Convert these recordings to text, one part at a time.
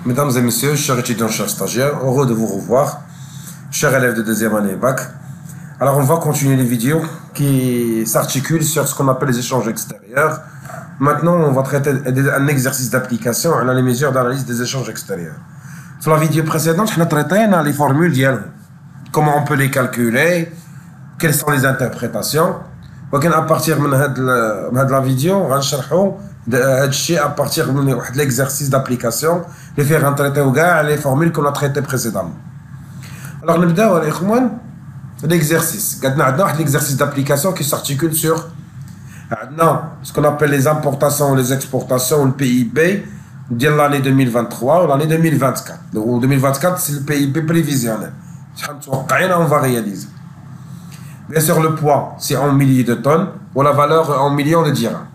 Mesdames et messieurs, chers étudiants, chers stagiaires, heureux de vous revoir, chers élèves de deuxième année bac. Alors on va continuer les vidéos qui s'articulent sur ce qu'on appelle les échanges extérieurs. Maintenant, on va traiter un exercice d'application à les mesures d'analyse des échanges extérieurs. Sur la vidéo précédente, on a traité les formules dialogue. Comment on peut les calculer, quelles sont les interprétations. À partir de la vidéo, on va à partir de l'exercice d'application, les faire traiter les formules qu'on a traitées précédemment. Alors, nous commençons l'exercice. L'exercice d'application qui s'articule sur ce qu'on appelle les importations, les exportations, le PIB de l'année 2023 ou l'année 2024. Donc, 2024, c'est le PIB prévisionnel. On va réaliser. Bien sûr, le poids, c'est en milliers de tonnes, ou la valeur en millions de dirhams.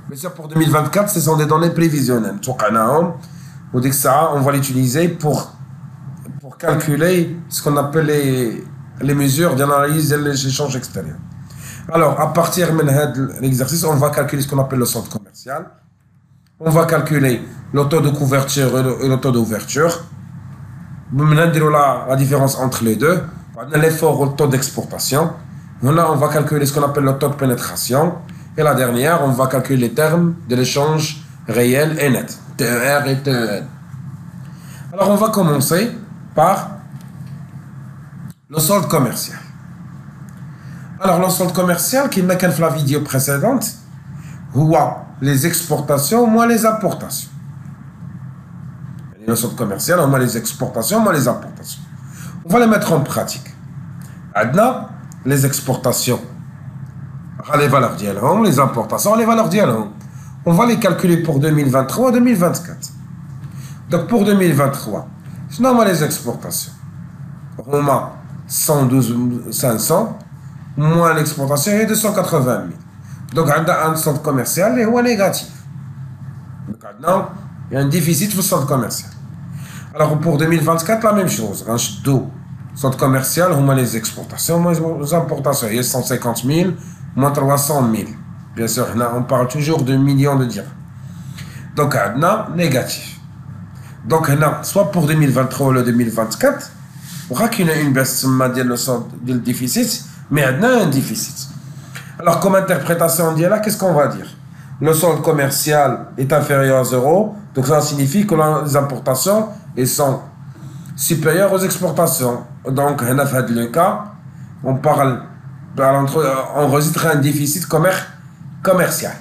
Bien sûr, pour 2024, ce sont des données prévisionnelles. On va l'utiliser pour calculer ce qu'on appelle les mesures d'analyse des échanges extérieurs. Alors, à partir de l'exercice, on va calculer ce qu'on appelle le solde commercial. On va calculer le taux de couverture et le taux d'ouverture. La différence entre les deux. L'effort ou le taux d'exportation. Là, on va calculer ce qu'on appelle le taux de pénétration. Et la dernière, on va calculer les termes de l'échange réel et net. TER et TEN. Alors, on va commencer par le solde commercial. Alors, le solde commercial, qui m'a fait la vidéo précédente, les exportations moins les importations. Le solde commercial, moins les exportations, moins les importations. On va les mettre en pratique. Maintenant, les exportations, les valeurs d'ILHOM, les importations, les valeurs d'ILHOM. On va les calculer pour 2023 et 2024. Donc, pour 2023, sinon, on a les exportations. On a 112 500, moins l'exportation est 280 000. Donc, on a un solde commercial et est négatif. Donc, maintenant, il y a un déficit pour le solde commercial. Alors, pour 2024, la même chose. Un solde commercial, on a les exportations, moins les importations. Il y a 150 000, moins 300 000. Bien sûr, on parle toujours de millions de dirhams. Donc, maintenant, négatif. Donc, soit pour 2023 ou 2024, on aura qu'il y a une baisse de déficit, mais maintenant, un déficit. Alors, comme interprétation, on dit là, qu'est-ce qu'on va dire? Le solde commercial est inférieur à 0, donc ça signifie que les importations sont supérieures aux exportations. Donc, dans le cas, on parle, on enregistre un déficit commercial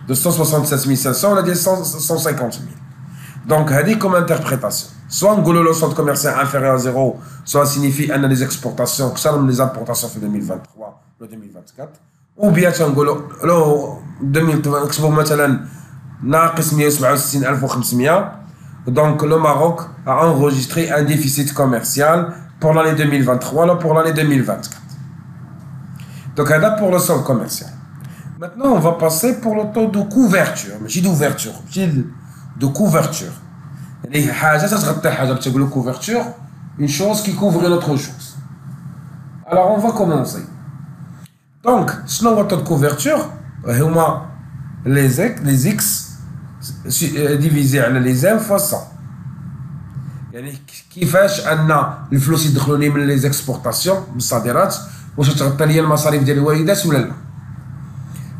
de 167 500, on a dit 150 000. Donc, c'est comme interprétation. Soit on dit le solde commercial inférieur à 0, soit signifie que les exportations, que ça les importations en 2023 ou 2024. Ou bien on dit 2023, مثلا ناقص 167 500. Donc, le Maroc a enregistré un déficit commercial pour l'année 2023 et pour l'année 2024. Donc, c'est pour le solde commercial. Maintenant, on va passer pour le taux de couverture. Mais d'ouverture, de couverture. Couverture, une chose qui couvre une autre chose. Alors, on va commencer. Donc, selon le taux de couverture, les X divisé على les M fois 100. يعني كيفاش ان الفلوس يدخلوا لي من لي زيكسبورطاسيون من الصادرات واش تغطي لي المصاريف ديال الواردات ولا لا.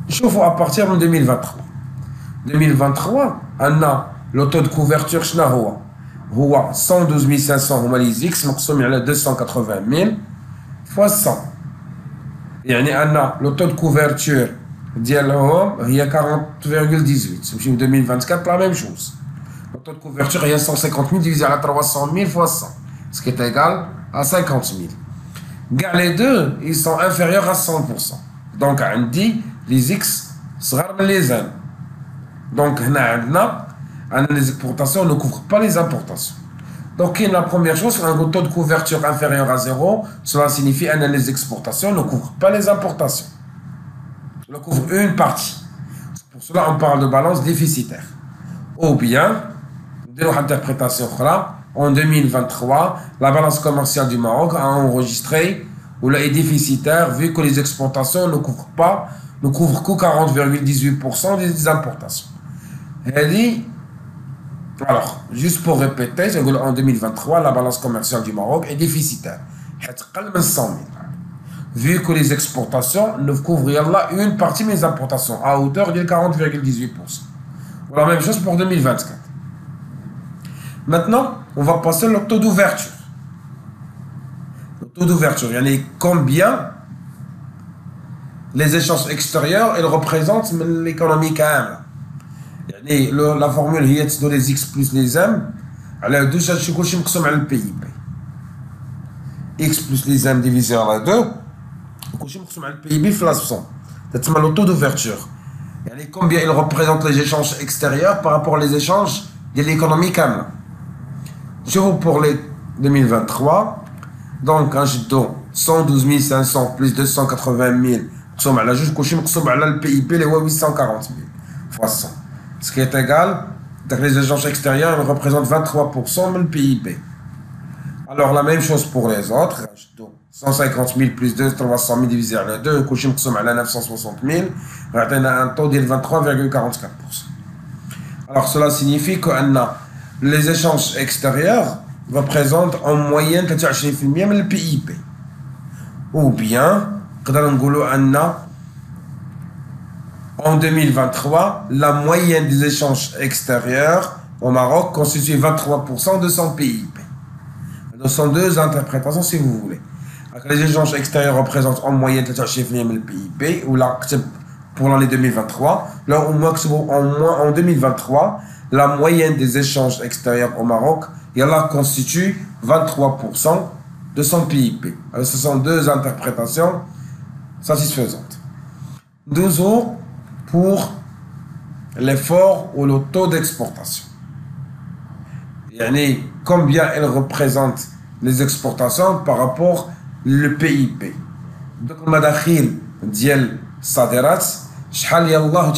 نشوفوا à partir من 2023 ان لو تو دو كوفرتور شنو هو 112500 هما لي زيكس مقسوم على 280000 fois 100. يعني ان لو تو دو كوفرتور ديالهم هي 40,18. En 2024, la même chose. Le taux de couverture est 150 000 divisé par 300 000 fois 100, ce qui est égal à 50 000. Les deux, ils sont inférieurs à 100%. Donc, on dit les X seront les M. Donc, les exportations ne couvrent pas les importations. Donc, la première chose, un taux de couverture inférieur à 0, cela signifie que les exportations ne couvrent pas les importations. On couvre une partie. Pour cela, on parle de balance déficitaire. Ou bien, de l'interprétation en 2023, la balance commerciale du Maroc a enregistré ou est déficitaire vu que les exportations ne couvrent que 40,18% des importations. Elle dit Alors, juste pour répéter, en 2023, la balance commerciale du Maroc est déficitaire. Vu que les exportations ne couvrent une partie des importations à hauteur de 40,18%. La même chose pour 2024. Maintenant, on va passer au taux d'ouverture. Le taux d'ouverture, il y en a combien les échanges extérieurs ils représentent l'économie quand même. La formule est de les X plus les M. Alors, deux choses qui sont le PIB. X plus les M divisé par 2. Le PIB plus 100. C'est le taux d'ouverture. Combien il représente les échanges extérieurs par rapport aux échanges de l'économie quand même. Je vous pour les 2023. Donc, un jeton 112 500 plus 280 000. على جوج كلشي مقسوم على البي اي بي اللي هو 840 000 fois 100 ce qui est égal donc les échanges extérieurs ils représentent 23% du PIB. Alors la même chose pour les autres 150 000 plus 2 300 000 divisé par 2 كلشي مقسوم على 960 000 غيعطينا un taux de 23,44%. Alors cela signifie que les échanges extérieurs représentent en moyenne 23% من PIB. Ou bien en 2023, la moyenne des échanges extérieurs au Maroc constitue 23% de son PIB. Ce sont deux interprétations si vous voulez. Les échanges extérieurs représentent en moyenne 23% du PIB, ou là, pour l'année 2023. Là, en 2023, la moyenne des échanges extérieurs au Maroc constitue 23% de son PIB. Alors, ce sont deux interprétations satisfaisante. 12 euros pour l'effort ou le taux d'exportation. Yani combien elle représente les exportations par rapport au PIB. Donc, المداخيل ديال الصادرات شحال يلاه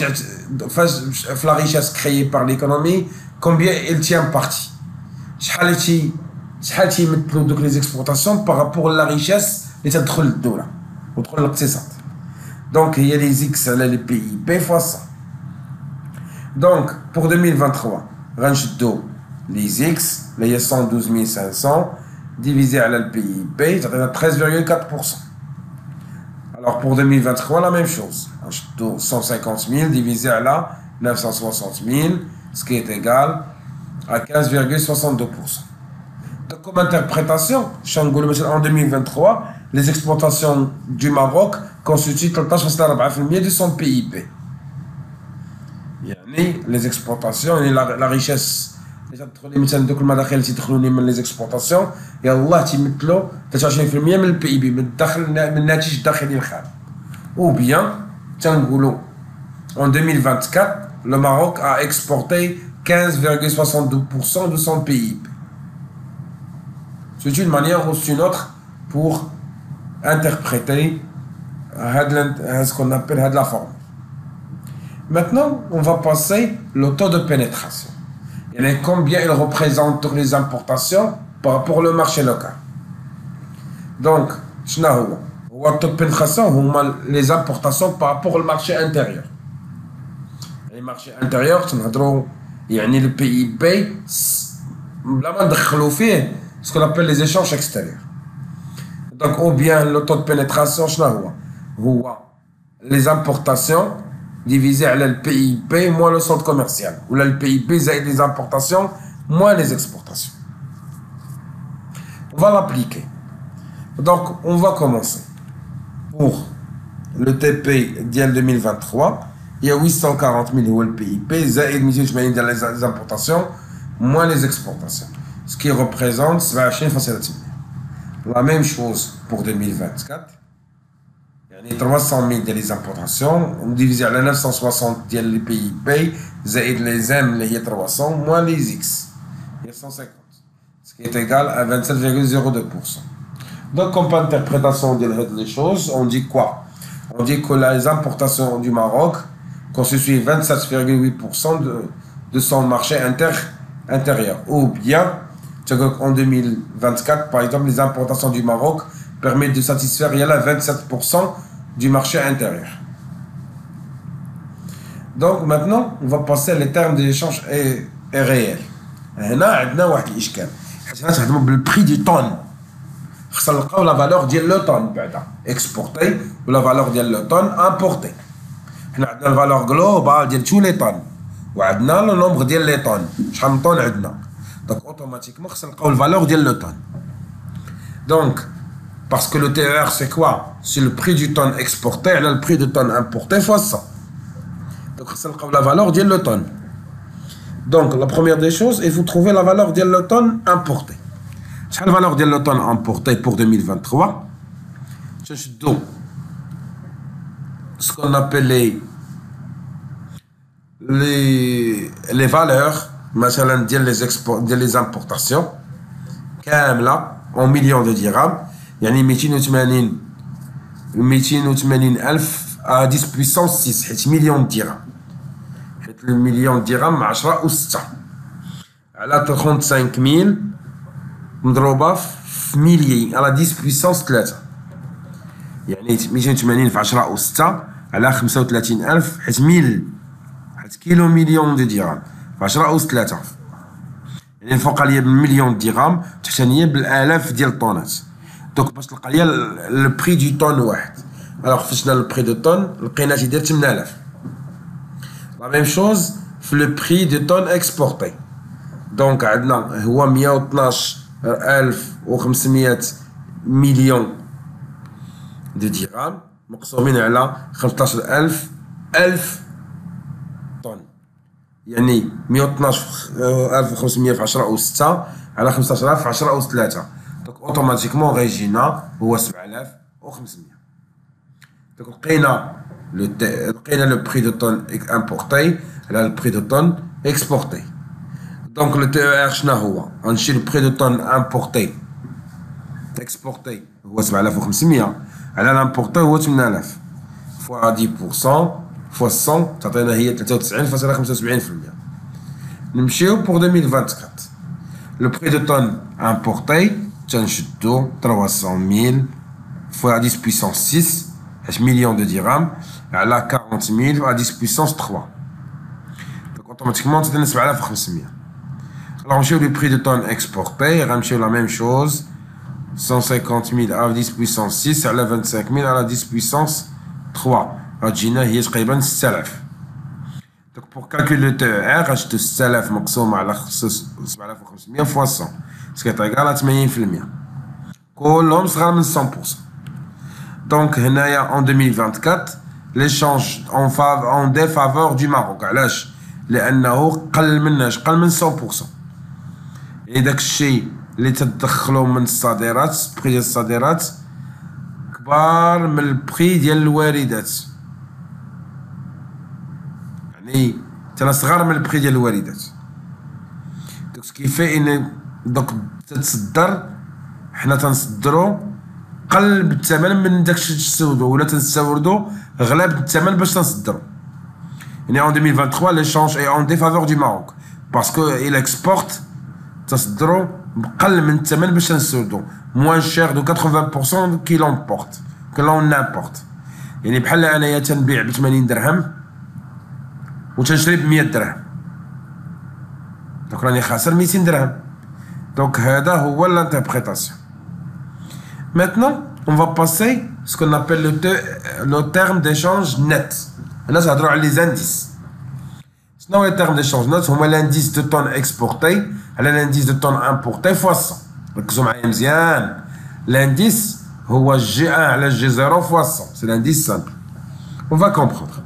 في la richesse créée par l'économie, combien elle tient parti. شحال تيمثلوا دوك les exportations par rapport à la richesse اللي تدخل للدولة. Donc, il y a les X, les PIB fois ça. Donc, pour 2023, les X, les 112 500, divisé à le PIB, ça donne 13,4%. Alors, pour 2023, la même chose. 150 000 divisé à la 960 000, ce qui est égal à 15,62%. Donc, comme interprétation, en 2023, les exportations du Maroc constituent 13,4% de son PIB. Les exportations et la richesse. Les exportations, et Allah تيمثلوا 23% من البي من الدخل من الناتج الداخلي الخارجي. Ou bien, en 2024, le Maroc a exporté 15,62% de son PIB. C'est une manière ou une autre pour interpréter ce qu'on appelle la forme. Maintenant, on va passer le taux de pénétration. Et combien il représente les importations par rapport au marché local. Donc, le taux de pénétration, les importations par rapport au marché intérieur. Les marchés intérieurs, le PIB, ce qu'on appelle les échanges extérieurs. Donc, ou bien le taux de pénétration, les importations divisé à le PIB moins le solde commercial. Ou là, le PIB, c'est les importations moins les exportations. On va l'appliquer. Donc, on va commencer. Pour le TP d'IL 2023, il y a 840 000 le PIB, c'est les importations moins les exportations. Ce qui représente 27 facilités. La même chose pour 2024. Il y a 300 000 des importations, on divise à 960 des PIB, les M, les 300, moins les X. Il y a 150. Ce qui est égal à 27,02%. Donc, comme interprétation des choses, on dit quoi? On dit que les importations du Maroc constituent 27,8% de son marché intérieur. Ou bien, en 2024, par exemple, les importations du Maroc permettent de satisfaire 27% du marché intérieur. Donc maintenant, on va passer à les termes d'échange et réels. هنا عندنا واحد الاشكال حيت هنا تخدموا بالبري دي طون خصنا نلقاو لا فالور ديال لو طون بعدا اكسبورتي ولا فالور ديال لو طون امبورتي حنا عندنا الفالور جلوبال ديال تو لي طون وعندنا لو نومبر ديال لي طون شحال من طون عندنا دونك اوتوماتيكمون خصنا نلقاو الفالور ديال لو طون دونك parce que le TER c'est quoi? C'est le prix du tonne exporté على le prix de tonne importé fois 100 donc خصنا نلقاو la valeur ديال le tonne donc la première des choses il faut trouver la valeur ديال le tonne importé شحال la valeur ديال le tonne importé pour 2023 تنشدو ce qu'on appelle les valeurs مثلا ديال les importations كامله en millions de dirhams يعني 280 ألف à 10 puissance 6 حيت مليون درهم حيت المليون درهم 10 و6 على 35000 مضروبة في مليي على 10 puissance 3 يعني 280 في 10 و6 على 35000 حيت حيت كيلو مليون دو درهم في 10 و3 يعني الفوق ليا بالمليون درهم تحت ليا بالالاف ديال الطونات دونك باش تلقى ليا البري دو طون واحد الوغ فشنا البري دو طون لقينا تيدير 8000 لا ميم شوز في لو بري دو طون اكسبورتي دونك عندنا هو 112500 مليون دو درهم مقسومين على 15000 طن يعني 112500 في 10 و6 على 15000 في 10 و3 دونك اوتوماتيكمون غيجينا هو 7500 دونك لقينا لو بري دو طون امبورتي على لو بري دو طون اكسبورتي دونك لو تي ار شنو هو غنمشي لو بري دو طون امبورتي اكسبورتي هو 7500 على لامبورتي هو 8000 فوا 10% فوا 100 تعطينا هي 93.75%. نمشيو بور 2024 لو بري دو طون امبورتي تنشدو 300000 فوا 10 puissance 6 حيت مليون دو درهم على 40000 à 10 puissance 3 دونك اوتوماتيكمون تعطينا 7500. Alors نمشيو لو بري دو طون اكسبورتي غنمشيو لا ميم شوز 150,000 à 10 puissance 6 على 25,000 على 10 puissance 3 غتجينا هي تقريبا 6000 دونك بور كالكول لو تي ار غنشدو 6000 مقسوم على 7500 فوا 100 سكيطيكال 80% كلهم صغار من 100%. دونك هنايا en 2024 l'échange en défaveur du Maroc علاش؟ لأنه قل من 100%. داك الشيء اللي تدخلوا من الصادرات بري ديال الصادرات كبار من البري ديال الواردات يعني تانا صغار من البري ديال الواردات دونك سكيفي ان دونك تتصدر حنا تنصدرو قل بالثمن من داكشي تستوردو ولا تنستوردو غلا بالثمن باش تنصدرو يعني en 2023 l'échange est en défaveur du Maroc parce que il exporte تصدرو بقل من الثمن باش نستوردو موان شير دو 80% كي لونبورت كي لون نامبورت يعني بحال انايا تنبيع ب 80 درهم وتنشري ب 100 درهم دونك راني خاسر 200 درهم دونك هذا هو لانتربريتاسيون. Maintenant on va passer ce qu'on appelle le terme d'échange net. هنا تهضروا على لي زانديس. شنو هو التيرم d'échange net؟ هما لانديس دو طون اكسبورتي على لانديس دو طون امبورتي فوا 100. ركزوا معايا مزيان. لانديس هو جي 1 على جي 0 فوا 100. سي لانديس سامبل. On va comprendre.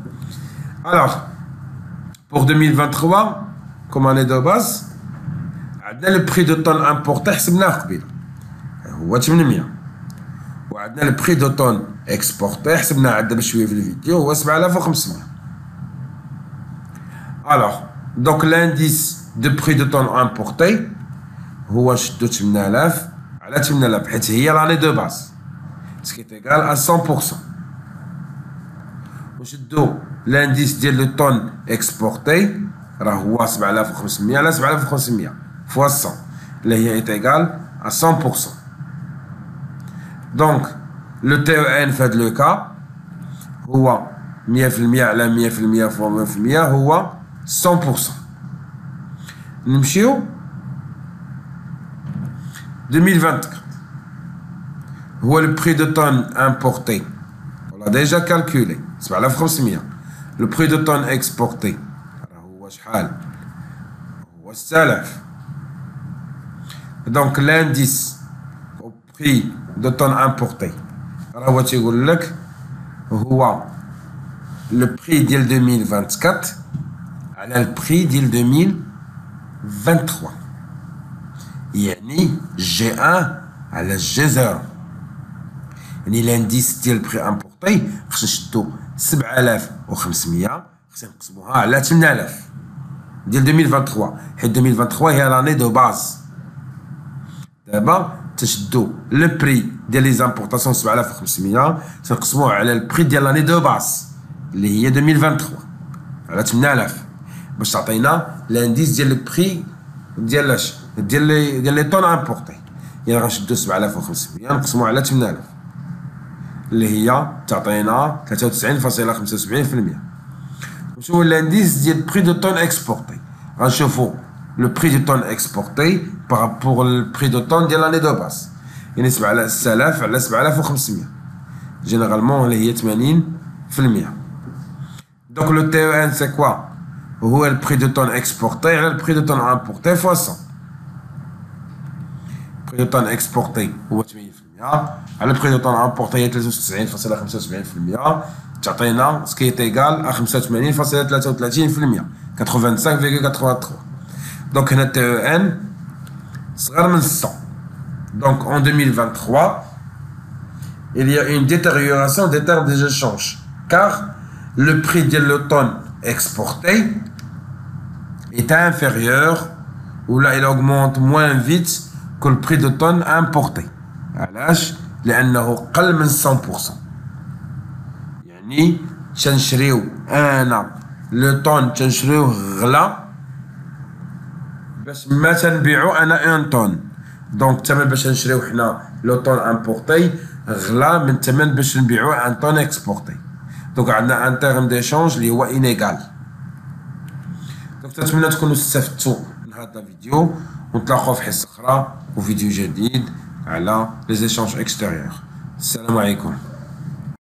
Alors pour 2023 comme année de base عندنا لو بري دو طون امبورتي حسبناه قبيله هو 800 وعندنا لو بري دو طون اكسبورتي حسبناه عندنا بشويه في الفيديو هو 7500. Alors donc l'indice de prix de tonne importé هو شدو 8000 على 8000 حيت هي لاني دو باز سكي تيغال à 100%. وشدو l'indice ديال لو طون اكسبورتي راه هو 7500 على 7500 فوا 100 اللي هي ايتيغال à 100%. دونك لو تي او ان في هاد لو كا هو 100% على 100% فوا 100% هو 100%. نمشيو 2024. هو le prix de tonne importé. On l'a déjà calculé. 7500. Le prix de tonne exporté. هو شحال؟ هو 6000. Donc l'indice au prix de tonne importé. راه تيقول لك هو le prix ديال 2024 على le prix ديال 2023. يعني G1 على G0. يعني l'indice ديال البري امبورتي خصنا نشدو 7500 خصنا نقسموها على 8000 ديال 2023 حيت 2023 هي لاني دو باز. دابا تشدو لو بري ديال لي زامبورطاسيون 7500 تنقسموه على البري ديال لاني دو باز اللي هي 2023 على 8000 باش تعطينا لانديس ديال البري ديال اش ديال لي طون امبورتي. يعني غنشدو 7500 نقسموه على 8000 اللي هي تعطينا 93.75%. نشوفو لانديس ديال بري دو طون اكسبورتي. غنشوفو لو بري دو طون اكسبورتي بارابور البري دو طون ديال لاني دو باس. يعني 7000 على 7500 جينيرالمون اللي هي 80%. دونك لو تي او ان سي كوا؟ هو البري دو طون اكسبورتي على البري دو طون امبورتي فوا 100. البري دو طون اكسبورتي هو 80% على البري دو طون امبورتي هي 93.75%. تعطينا سكي ايكال 85.33%. 85,83. Donc هنا تي او ان صغر من 100. Donc en 2023 il y a une détérioration des termes des échanges car le prix de l'automne exporté est inférieur ou là il augmente moins vite que le prix d'automne importé. علاش؟ لأنه قل من 100%. يعني تنشريو أنا لو طون تنشريوه غلا باش ما تنبيعو أنا أون طون. دونك الثمن باش نشريو حنا لو طون امبورتي غلا من الثمن باش نبيعو ان طون اكسبورتي. دونك عندنا ان تيرم ديشونج اللي هو انيغال. دونك نتمنى تكونوا استفدتوا من هذا الفيديو ونتلاقاو في حصه اخرى وفيديو جديد على لي زيشونج اكستيريور. السلام عليكم.